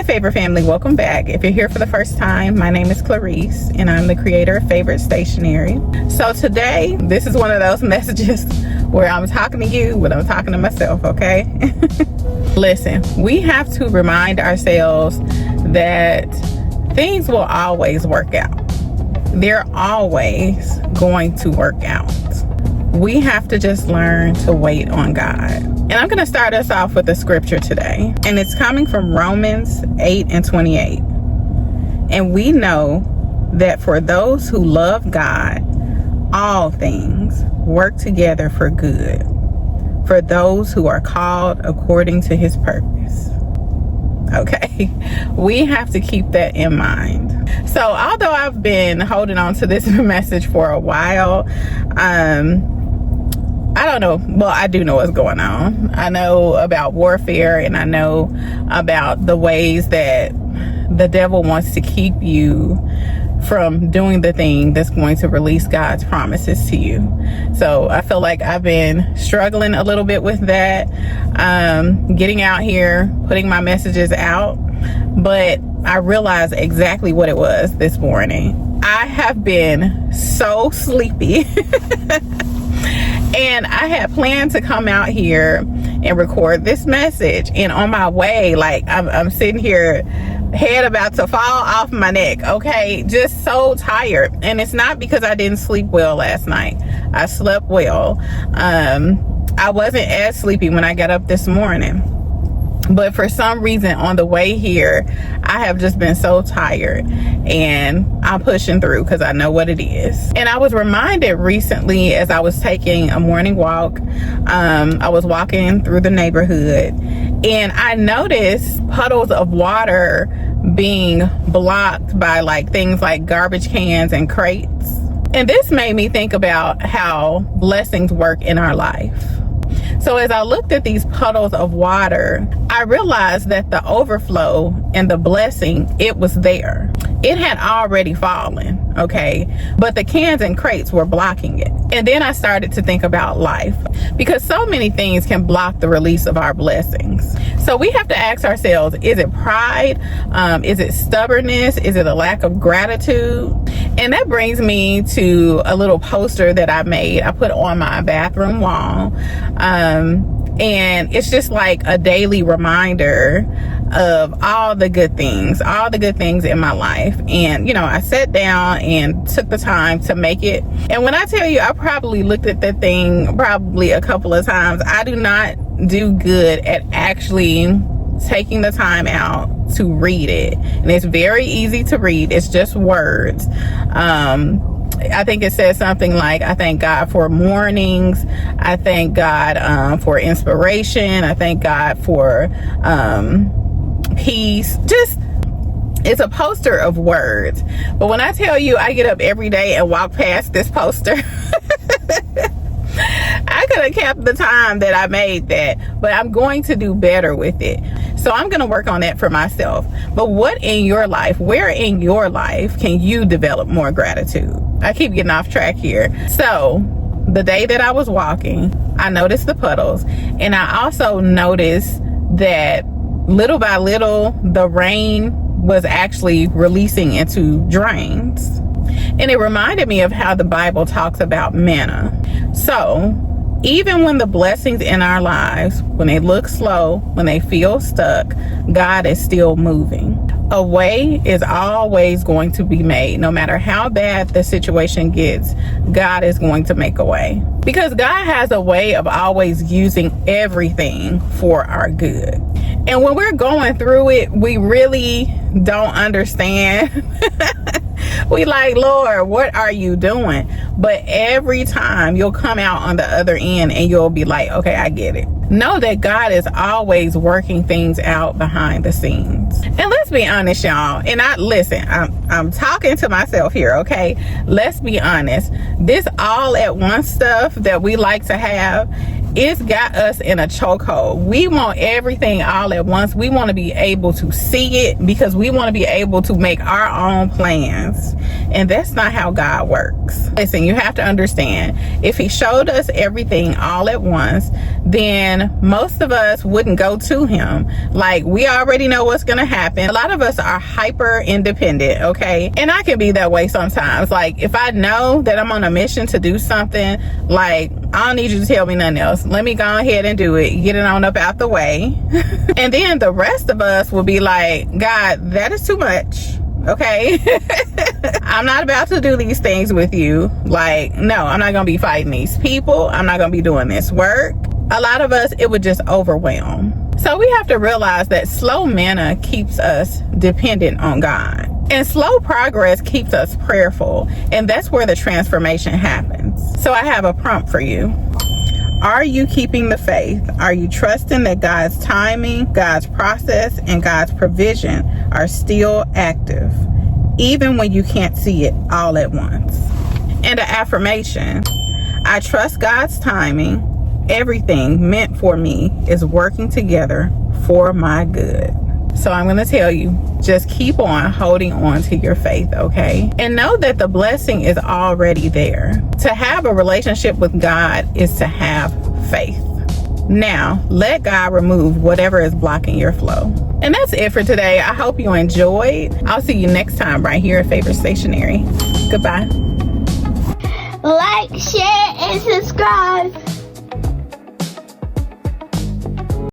Hi favorite family, welcome back. If you're here for the first time, my name is Clarice and I'm the creator of Favorite Stationery. So today, this is one of those messages where I'm talking to you, but I'm talking to myself, okay? Listen, we have to remind ourselves that things will always work out. They're always going to work out. We have to just learn to wait on God. And I'm going to start us off with a scripture today. And it's coming from Romans 8:28. And we know that for those who love God, all things work together for good, for those who are called according to his purpose. Okay, we have to keep that in mind. So although I've been holding on to this message for a while, I don't know. Well, I do know what's going on. I know about warfare, and I know about the ways that the devil wants to keep you from doing the thing that's going to release God's promises to you. So I feel like I've been struggling a little bit with that, getting out here, putting my messages out. But I realized exactly what it was this morning. I have been so sleepy. And I had planned to come out here and record this message. And on my way, like I'm sitting here, head about to fall off my neck, okay? Just so tired. And it's not because I didn't sleep well last night. I slept well. I wasn't as sleepy when I got up this morning. But for some reason on the way here, I have just been so tired, and I'm pushing through because I know what it is. And I was reminded recently as I was taking a morning walk, I was walking through the neighborhood, and I noticed puddles of water being blocked by like things like garbage cans and crates. And this made me think about how blessings work in our life. So as I looked at these puddles of water, I realized that the overflow and the blessing, it was there. It had already fallen, okay? But the cans and crates were blocking it. And then I started to think about life, because so many things can block the release of our blessings. So we have to ask ourselves, is it pride? Is it stubbornness? Is it a lack of gratitude? And that brings me to a little poster that I made. I put on my bathroom wall. And it's just like a daily reminder of all the good things in my life. And, you know, I sat down and took the time to make it. And when I tell you, I probably looked at that thing probably a couple of times. I do not do good at actually taking the time out to read it. And it's very easy to read. It's just words. I think it says something like, I thank God for mornings. I thank God for inspiration. I thank God for peace. Just, it's a poster of words. But when I tell you I get up every day and walk past this poster, I could have kept the time that I made that, but I'm going to do better with it. So I'm going to work on that for myself. But what in your life, where in your life can you develop more gratitude? I keep getting off track here. So the day that I was walking, I noticed the puddles, and I also noticed that little by little, the rain was actually releasing into drains. And it reminded me of how the Bible talks about manna. So even when the blessings in our lives, when they look slow, when they feel stuck, God is still moving. A way is always going to be made. No matter how bad the situation gets, God is going to make a way. Because God has a way of always using everything for our good. And when we're going through it, we really don't understand. We like, Lord, what are you doing? But every time you'll come out on the other end and you'll be like, okay, I get it. Know that God is always working things out behind the scenes. And let's be honest, y'all. And I'm talking to myself here, okay? Let's be honest. This all at once stuff that we like to have, it's got us in a chokehold. We want everything all at once. We want to be able to see it because we want to be able to make our own plans. And that's not how God works. Listen, you have to understand, if he showed us everything all at once, then most of us wouldn't go to him. Like, we already know what's going to happen. A lot of us are hyper independent, okay? And I can be that way sometimes. Like, if I know that I'm on a mission to do something, like, I don't need you to tell me nothing else. Let me go ahead and do it. Get it on up out the way. And then the rest of us will be like, God, that is too much. Okay. I'm not about to do these things with you. Like, no, I'm not going to be fighting these people. I'm not going to be doing this work. A lot of us, it would just overwhelm. So we have to realize that slow manna keeps us dependent on God. And slow progress keeps us prayerful. And that's where the transformation happens. So I have a prompt for you. Are you keeping the faith? Are you trusting that God's timing, God's process, and God's provision are still active, even when you can't see it all at once? And an affirmation. I trust God's timing. Everything meant for me is working together for my good. So I'm going to tell you, just keep on holding on to your faith, okay? And know that the blessing is already there. To have a relationship with God is to have faith. Now, let God remove whatever is blocking your flow. And that's it for today. I hope you enjoyed. I'll see you next time right here at Favorite Stationery. Goodbye. Like, share, and subscribe.